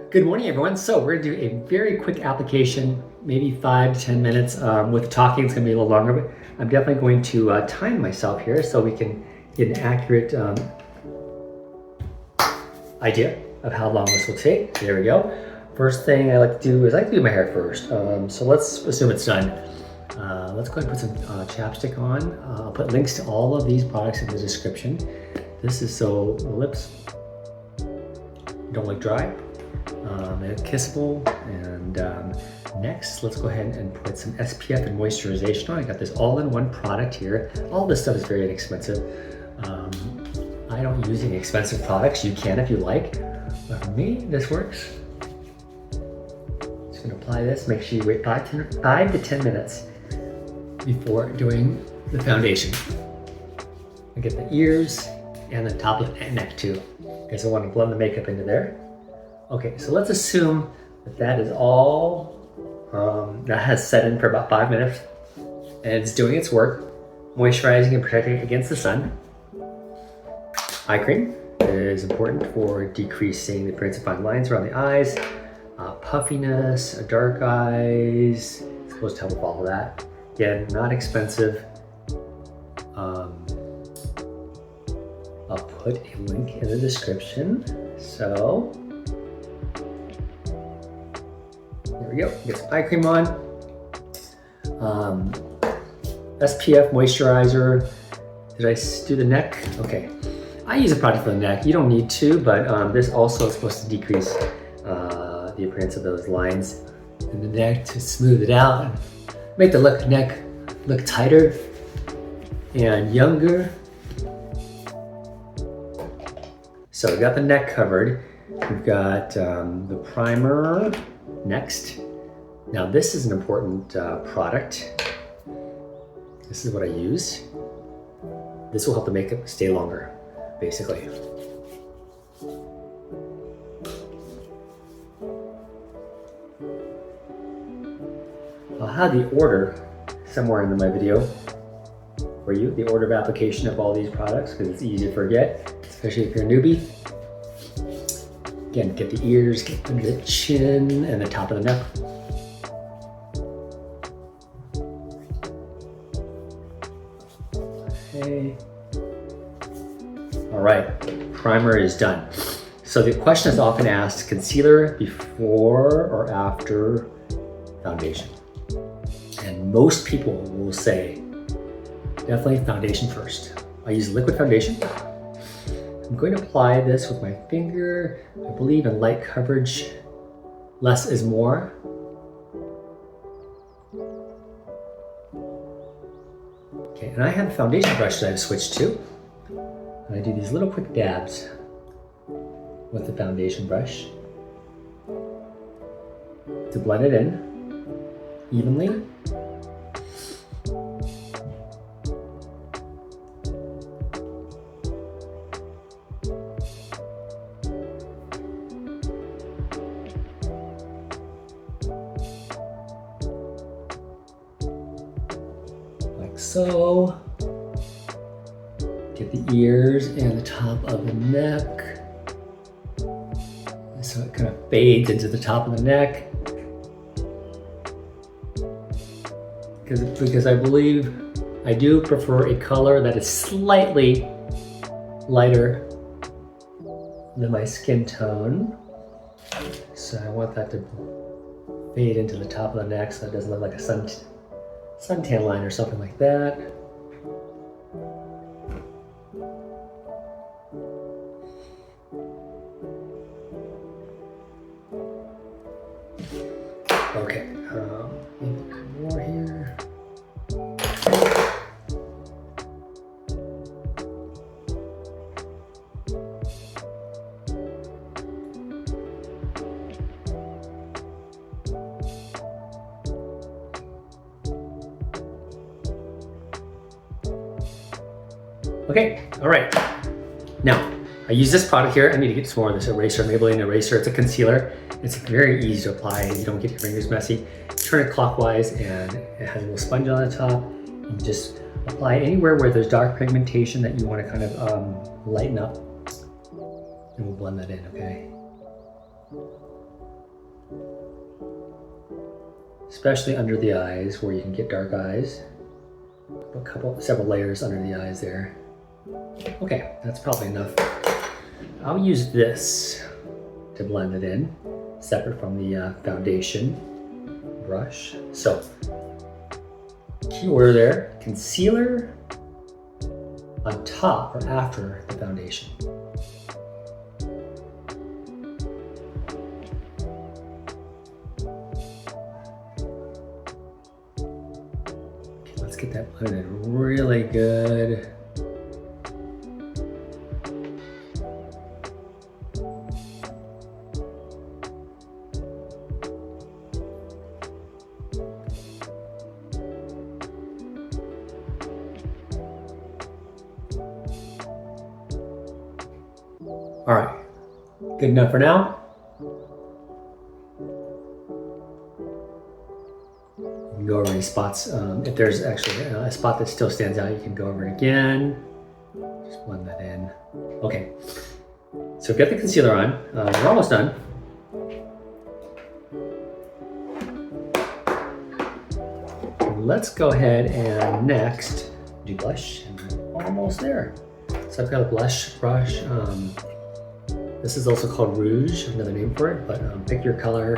Good morning, everyone. So we're gonna do a very quick application, maybe 5 to 10 minutes. With the talking, it's gonna be a little longer, but I'm definitely going to time myself here so we can get an accurate idea of how long this will take. There we go. First thing I like to do is I like to do my hair first. So let's assume it's done. Let's go ahead and put some chapstick on. I'll put links to all of these products in the description. This is so the lips don't look dry. They're kissable. And next, let's go ahead and put some SPF and moisturization on. I got this all-in-one product here. All this stuff is very inexpensive. I don't use any expensive products. You can if you like, but for me, this works. Just gonna apply this. Make sure you wait 5 to 10 minutes before doing the foundation. I get the ears and the top of the neck too, because I want to blend the makeup into there. Okay, so let's assume that that is all, that has set in for about 5 minutes and it's doing its work, moisturizing and protecting against the sun. Eye cream is important for decreasing the appearance of fine lines around the eyes, puffiness, dark eyes. It's supposed to help with all of that. Again, not expensive. I'll put a link in the description. So, there we go. Get some eye cream on. SPF moisturizer. Did I do the neck? Okay. I use a product for the neck. You don't need to, but this also is supposed to decrease the appearance of those lines in the neck to smooth it out and make the neck look tighter and younger. So we got the neck covered. We've got the primer next. Now this is an important product. This is what I use. This will help the makeup stay longer, basically. I'll have the order somewhere in my video for you, the order of application of all these products, because it's easy to forget, especially if you're a newbie. Again, get the ears, get under the chin, and the top of the neck. Okay. All right, primer is done. So the question is often asked, concealer before or after foundation? And most people will say, definitely foundation first. I use liquid foundation. I'm going to apply this with my finger. I believe in light coverage, less is more. Okay, and I have a foundation brush that I've switched to. And I do these little quick dabs with the foundation brush to blend it in evenly. Like so. Get the ears and the top of the neck. So it kind of fades into the top of the neck. Because I believe I do prefer a color that is slightly lighter than my skin tone. So I want that to fade into the top of the neck so it doesn't look like a suntan line or something like that. Okay, maybe more here. Okay, all right. Now, I use this product here. I need to get some more of this eraser, Maybelline eraser. It's a concealer. It's very easy to apply. You don't get your fingers messy. Turn it clockwise and it has a little sponge on the top. You just apply anywhere where there's dark pigmentation that you want to kind of lighten up. And we'll blend that in, okay? Especially under the eyes where you can get dark eyes. Several layers under the eyes there. Okay, that's probably enough. I'll use this to blend it in, separate from the foundation brush. So, key order there, concealer on top or after the foundation. Okay, let's get that blended really good. All right, good enough for now. You can go over any spots. If there's actually a spot that still stands out, you can go over it again. Just blend that in. Okay, so we've got the concealer on. We're almost done. Let's go ahead and next do blush. And we're almost there. So I've got a blush brush. This is also called Rouge, another name for it, but pick your color.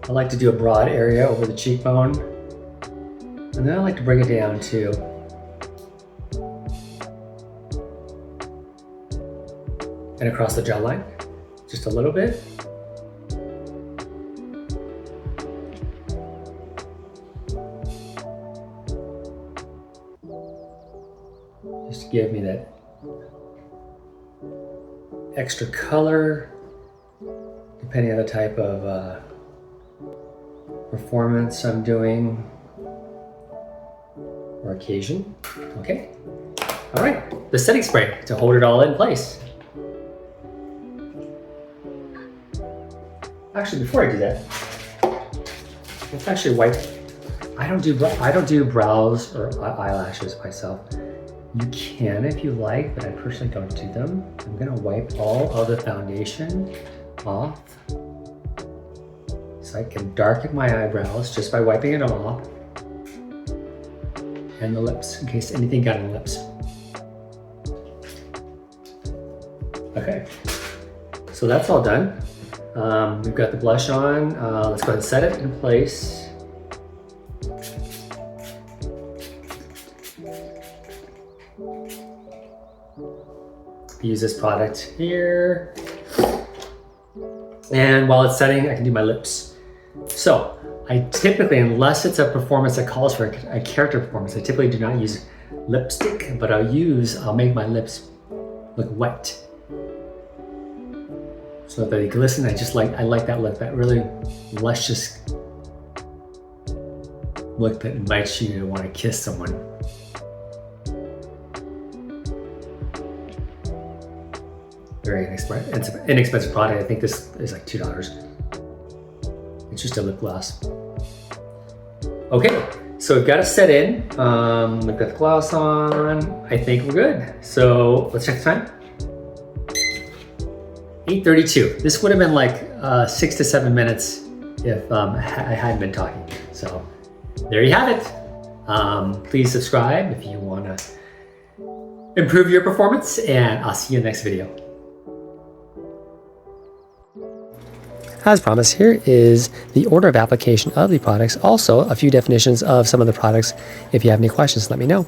I like to do a broad area over the cheekbone. And then I like to bring it down too. And across the jawline, just a little bit. Just to give me that extra color, depending on the type of performance I'm doing or occasion. Okay. All right, the setting spray to hold it all in place. Actually, before I do that, let's actually wipe. I don't do brows or eyelashes myself. You can if you like, but I personally don't do them. I'm gonna wipe all of the foundation off so I can darken my eyebrows just by wiping it off, and the lips in case anything got in the lips. Okay, so that's all done. We've got the blush on. Let's go ahead and set it in place. Use this product here. And while it's setting, I can do my lips. So I typically, unless it's a performance that calls for a character performance, I typically do not use lipstick, but I'll make my lips look wet, so that they glisten. I like that look, that really luscious look that invites you to want to kiss someone. Very inexpensive product. I think this is like $2. It's just a lip gloss. Okay, so we've got it set in. We've got the gloss on. I think we're good. So let's check the time. 8:32. This would have been like 6 to 7 minutes if I hadn't been talking. So there you have it. Please subscribe if you want to improve your performance, and I'll see you in the next video. As promised, here is the order of application of the products. Also, a few definitions of some of the products. If you have any questions, let me know.